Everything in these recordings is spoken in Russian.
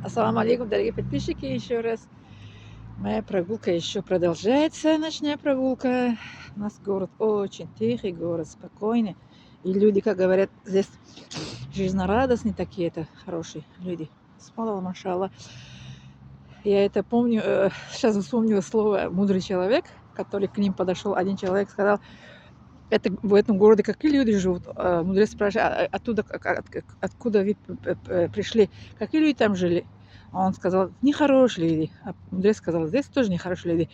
Ассаламу алейкум, дорогие подписчики, еще раз. Моя прогулка еще продолжается, ночная прогулка. У нас город очень тихий, город спокойный. И люди, как говорят, здесь жизнерадостные такие, это хорошие люди. Смолла, машалла. Я это помню, сейчас вспомнила слово «мудрый человек», который к ним подошел. Один человек сказал, это в этом городе какие люди живут? Мудрец спрашивает, оттуда, откуда вы пришли? Какие люди там жили? А он сказал, нехорошие люди. А мудрец сказал, здесь тоже нехорошие люди.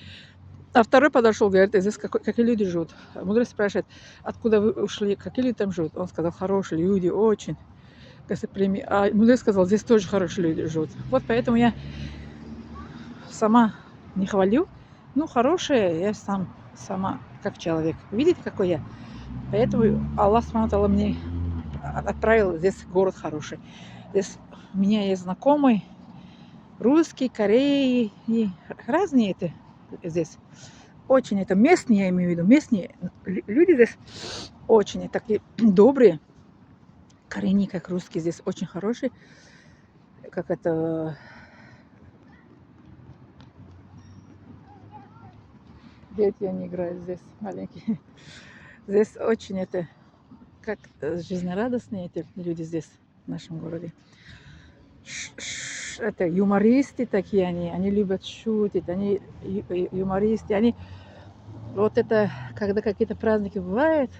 А второй подошел, говорит, здесь какие люди живут? А мудрец спрашивает, откуда вы ушли? Какие люди там живут? Он сказал, хорошие люди, очень гостеприимные. А мудрец сказал, здесь тоже хорошие люди живут. Вот поэтому я сама не хвалю. Ну, хорошая, я сама как человек. Видите, какой я? Поэтому Аллах Субхану мне отправил здесь город хороший. Здесь у меня есть знакомый русский, Кореи и разные это здесь. Очень это местные, я имею в виду, местные люди здесь очень такие добрые. Корени, как русские, здесь очень хорошие. Как это... Дети, они играют здесь, маленькие. Здесь очень это... Как жизнерадостные эти люди здесь, в нашем городе. Это юмористы такие они любят шутить, они юмористы, они вот это, когда какие-то праздники бывают,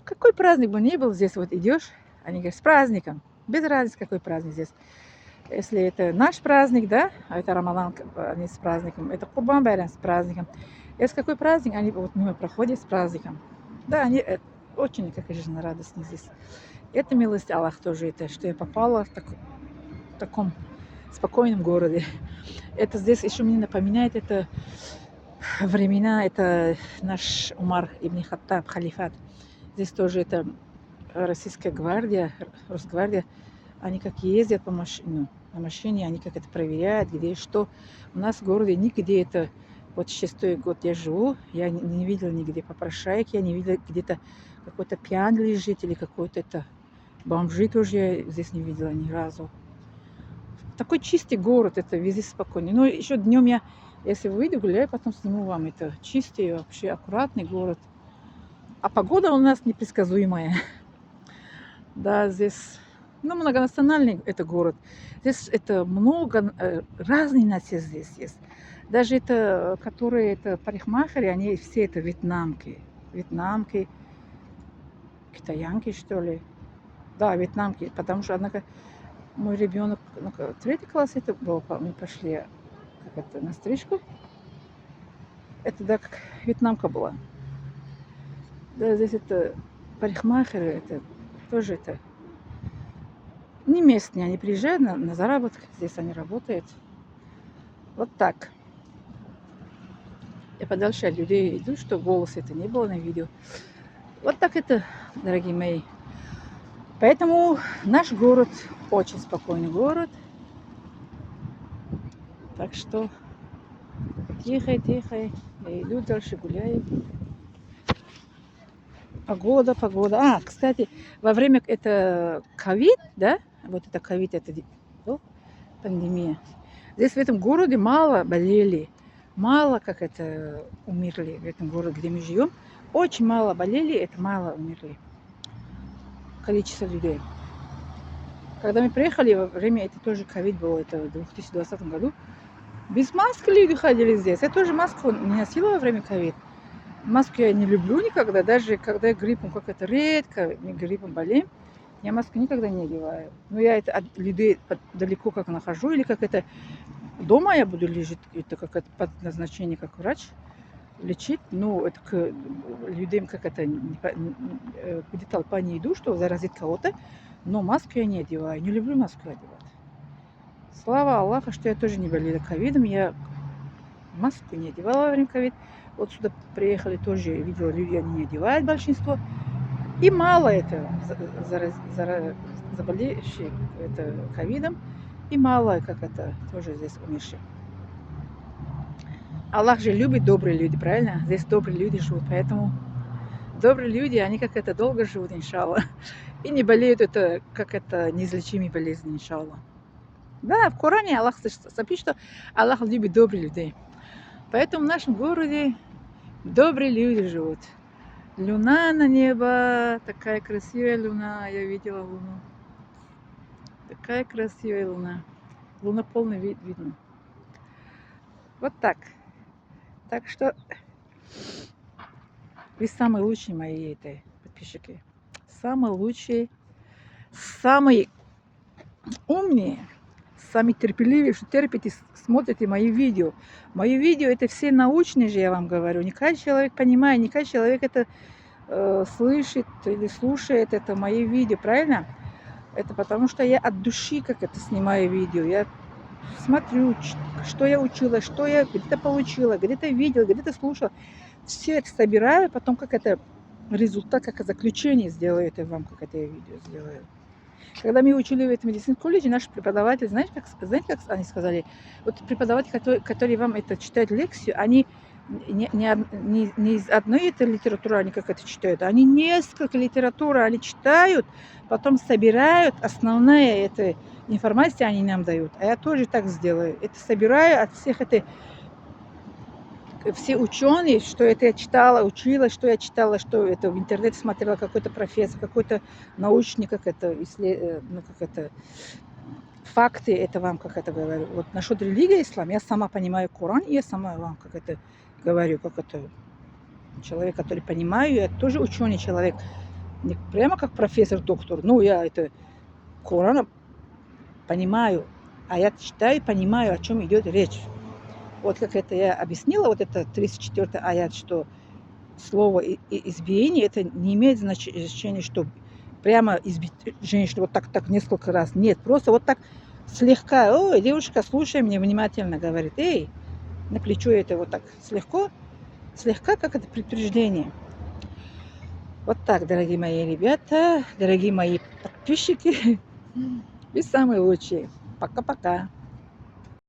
какой праздник бы ни был, здесь вот идешь, они говорят, с праздником, без разницы, какой праздник здесь. Если это наш праздник, да, а это Рамадан, они с праздником, это Курбан Байрам с праздником. Если какой праздник, они вот мимо проходят с праздником. Да, они очень, как жизнерадостные здесь. Это милость Аллах тоже, это, что я попала в таком спокойном городе. Это здесь еще мне напоминает это времена, это наш Умар ибн Хаттаб, халифат. Здесь тоже это российская гвардия, Росгвардия. Они как ездят по машине, на машине, они как это проверяют, где и что. У нас в городе нигде это, вот 6-й год я живу, я не видела нигде попрошайки, я не видела где-то какой-то пьян лежит или какой-то это бомжи тоже я здесь не видела ни разу. Такой чистый город, это везде спокойный. Но еще днем я, если выйду, гуляю, потом сниму вам это чистый, вообще аккуратный город. А погода у нас непредсказуемая. Да, здесь, ну, многонациональный это город. Здесь это много, разные нации здесь есть. Даже это, которые это парикмахеры, они все это вьетнамки. Вьетнамки, китаянки, что ли. Да, вьетнамки, потому что, однако, мой ребенок, ну, 3-й класс это был, мы пошли как это, на стрижку. Это да, как вьетнамка была. Да, здесь это парикмахеры, это тоже это не местные, они приезжают на заработок, здесь они работают. Вот так. Я подальше от людей иду, что голоса это не было на видео. Вот так это, дорогие мои. Поэтому наш город очень спокойный город. Так что тихо. Я иду дальше, гуляю. Погода. А, кстати, во время это ковид, да? Вот это ковид, это пандемия. Здесь в этом городе мало болели, мало как это умерли в этом городе, где мы живем. Очень мало болели, это мало умерли. Количество людей. Когда мы приехали, во время это тоже ковид был, это в 2020 году. Без маски люди ходили здесь. Я тоже маску не носила во время ковид. Маску я не люблю никогда, даже когда я гриппом, как это редко, мы гриппом болеем, я маску никогда не одеваю. Но я это от людей далеко как нахожу, или как это дома я буду лежать, это как это под назначение, как врач лечить, но это к людям, как это, где толпа не иду, что заразить кого-то, но маску я не одеваю, не люблю маску одевать. Слава Аллаху, что я тоже не болела ковидом, я маску не одевала во время ковид. Вот сюда приехали тоже, видела, люди они не одевают большинство. И мало это заболевших это ковидом, и мало как это тоже здесь умерших. Аллах же любит добрые люди, правильно? Здесь добрые люди живут, поэтому добрые люди, они как это долго живут, иншаллах. И не болеют это, как это, неизлечимые болезни, иншаллах. Да, в Коране Аллах сообщит, что Аллах любит добрых людей. Поэтому в нашем городе добрые люди живут. Луна на небо, такая красивая луна, я видела луну. Такая красивая луна. Луна полный вид видно. Вот так. Так что вы самые лучшие мои подписчики. Самые лучшие, самые умные, самые терпеливые, что терпите, смотрите мои видео. Мои видео это все научные же, я вам говорю. Не каждый человек понимает, не каждый человек это слышит или слушает это мои видео, правильно? Это потому что я от души как это снимаю видео. Я смотрю, что я учила, что я где-то получила, где-то видела, где-то слушала. Все это собираю, потом как это результат, как заключение сделаю это вам, как это я видео сделаю. Когда мы учили в этом медицинском колледже, наш преподаватель, знаете, как они сказали? Вот преподаватели, которые вам это читают лекцию, они не из одной этой литературы, они как это читают, они несколько литературы, они читают, потом собирают, основная эта информация они нам дают. А я тоже так сделаю. Это собираю от всех этой все ученые, что это я читала, училась, что я читала, что это в интернете смотрела, какой-то профессор, какой-то научник, как это, ну, как это, факты, это вам как это говорю. Вот насчет религии ислам, я сама понимаю Коран, и я сама вам как это говорю, как это человек, который понимаю, я тоже ученый человек, не прямо как профессор, доктор, ну, я это Коран понимаю, а я читаю, понимаю, о чем идет речь. Вот как это я объяснила, вот это 34 аят, что слово избиение, это не имеет значения, что прямо избить женщину вот так несколько раз. Нет, просто вот так слегка. Ой, девушка, слушай меня внимательно, говорит. Эй, на плечо это вот так слегка как это предупреждение. Вот так, дорогие мои ребята, дорогие мои подписчики. Вы самые лучшие. Пока-пока.